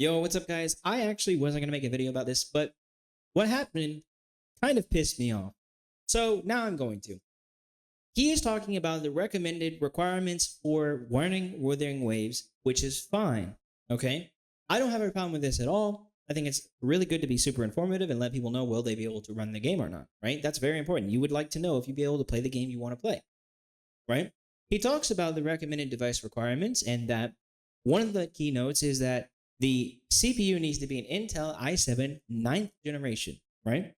Yo, what's up, guys? I actually wasn't going to make a video about this, but what happened kind of pissed me off. So now I'm going to. He is talking about the recommended requirements for warning Wuthering Waves, which is fine, okay? I don't have a problem with this at all. I think it's really good to be super informative and let people know will they be able to run the game or not, right? That's very important. You would like to know if you'd be able to play the game you want to play, right? He talks about the recommended device requirements and that one of the keynotes is that the CPU needs to be an Intel i7 9th generation, right?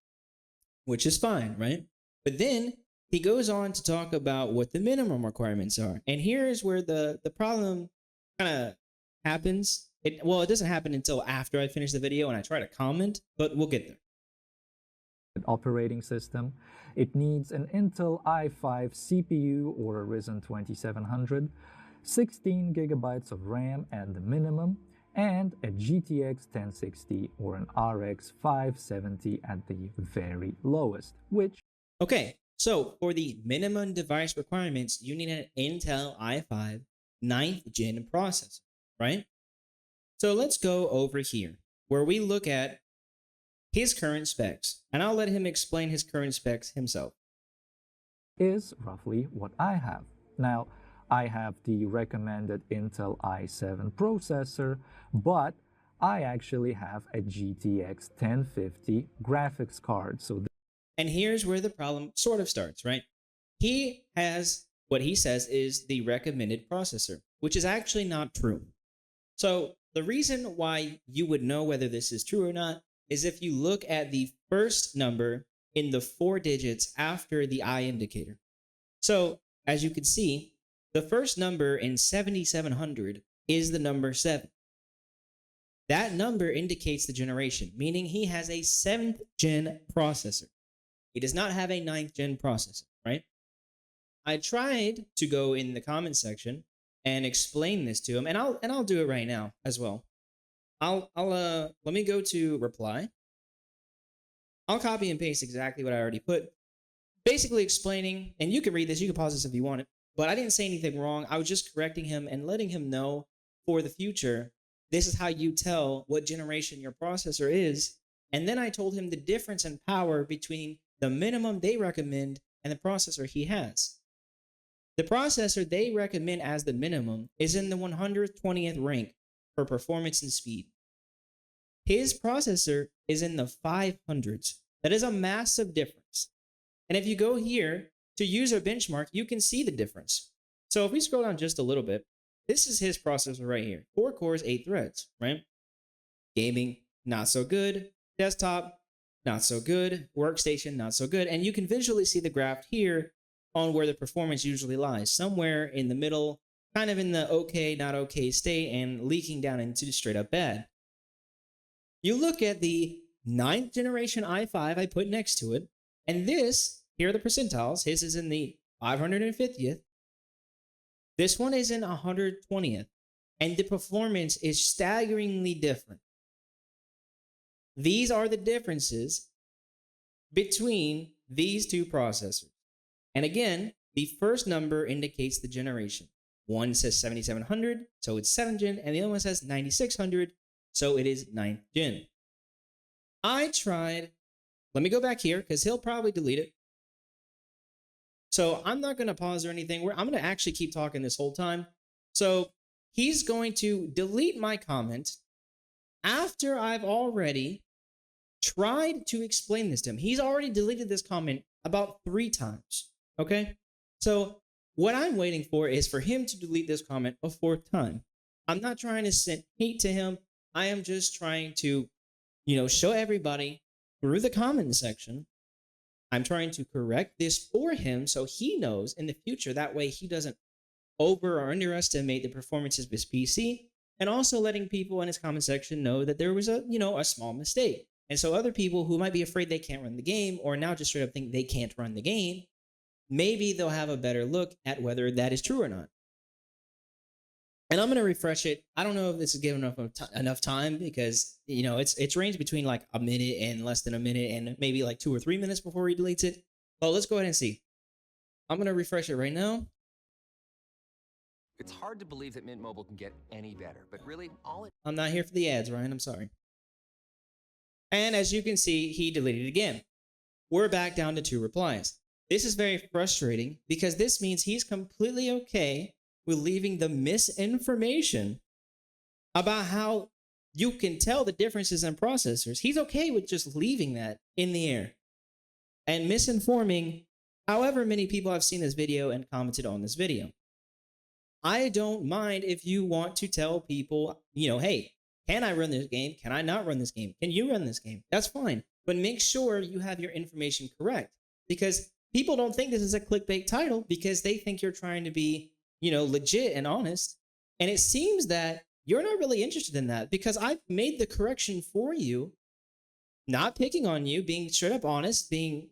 Which is fine, right? But then he goes on to talk about what the minimum requirements are. And here's where the problem kind of happens. It doesn't happen until after I finish the video and I try to comment, but we'll get there. Operating system. It needs an Intel i5 CPU or a Ryzen 2700, 16 gigabytes of RAM at the minimum, and a GTX 1060 or an RX 570 at the very lowest, which... Okay, so for the minimum device requirements, you need an Intel i5 9th gen processor, right? So let's go over here where we look at his current specs, and I'll let him explain his current specs himself. Is roughly what I have. Now, I have the recommended Intel i7 processor, but I actually have a GTX 1050 graphics card. And here's where the problem sort of starts, right? He has what he says is the recommended processor, which is actually not true. So the reason why you would know whether this is true or not is if you look at the first number in the 4 digits after the I indicator. So as you can see, the first number in 7700 is the number 7. That number indicates the generation, meaning he has a 7th gen processor. He does not have a 9th gen processor, right? I tried to go in the comment section and explain this to him, and I'll do it right now as well. Let me go to reply. I'll copy and paste exactly what I already put, basically explaining, and you can read this, you can pause this if you want it, but I didn't say anything wrong. I was just correcting him and letting him know for the future, this is how you tell what generation your processor is. And then I told him the difference in power between the minimum they recommend and the processor he has. The processor they recommend as the minimum is in the 120th rank for performance and speed. His processor is in the 500s. That is a massive difference. And if you go here to user benchmark, you can see the difference. So if we scroll down just a little bit, this is his processor right here. 4 cores, 8 threads, right? Gaming, not so good. Desktop, not so good. Workstation, not so good. And you can visually see the graph here on where the performance usually lies. Somewhere in the middle, kind of in the okay, not okay state and leaking down into straight up bad. You look at the 9th generation i5 I put next to it, and this, here are the percentiles. His is in the 550th. This one is in 120th, and the performance is staggeringly different. These are the differences between these two processors. And again, the first number indicates the generation. One says 7700, so it's 7th gen, and the other one says 9600, so it is 9th gen. I tried, let me go back here because he'll probably delete it. So I'm not going to pause or anything. I'm going to actually keep talking this whole time. So he's going to delete my comment after I've already tried to explain this to him. He's already deleted this comment about 3 times, okay? So what I'm waiting for is for him to delete this comment a 4th time. I'm not trying to send hate to him. I am just trying to, show everybody through the comment section. I'm trying to correct this for him so he knows in the future. That way he doesn't over or underestimate the performances of his PC, and also letting people in his comment section know that there was a small mistake. And so other people who might be afraid they can't run the game or now just straight up think they can't run the game, maybe they'll have a better look at whether that is true or not. And I'm going to refresh it. I don't know if this is given enough time because, it's ranged between like a minute and less than a minute and maybe like 2 or 3 minutes before he deletes it. Well, let's go ahead and see. I'm going to refresh it right now. It's hard to believe that Mint Mobile can get any better, but really, all it... I'm not here for the ads, Ryan. I'm sorry. And as you can see, he deleted it again. We're back down to 2 replies. This is very frustrating because this means he's completely okay with leaving the misinformation about how you can tell the differences in processors. He's okay with just leaving that in the air and misinforming however many people have seen this video and commented on this video. I don't mind if you want to tell people, hey, can I run this game? Can I not run this game? Can you run this game? That's fine. But make sure you have your information correct, because people don't think this is a clickbait title because they think you're trying to be, legit and honest. And it seems that you're not really interested in that, because I've made the correction for you, not picking on you, being straight up honest, being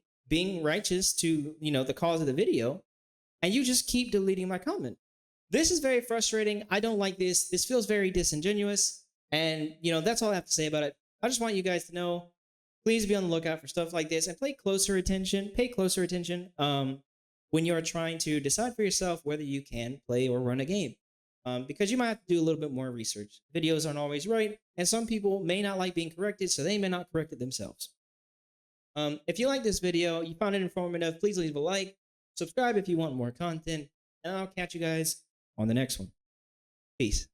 righteous to, the cause of the video, and you just keep deleting my comment. This is very frustrating. I don't like this. This feels very disingenuous. And, that's all I have to say about it. I just want you guys to know, please be on the lookout for stuff like this and pay closer attention when you're trying to decide for yourself whether you can play or run a game. Because you might have to do a little bit more research. Videos aren't always right, and some people may not like being corrected, so they may not correct it themselves. If you like this video, you found it informative, please leave a like, subscribe if you want more content, and I'll catch you guys on the next one. Peace.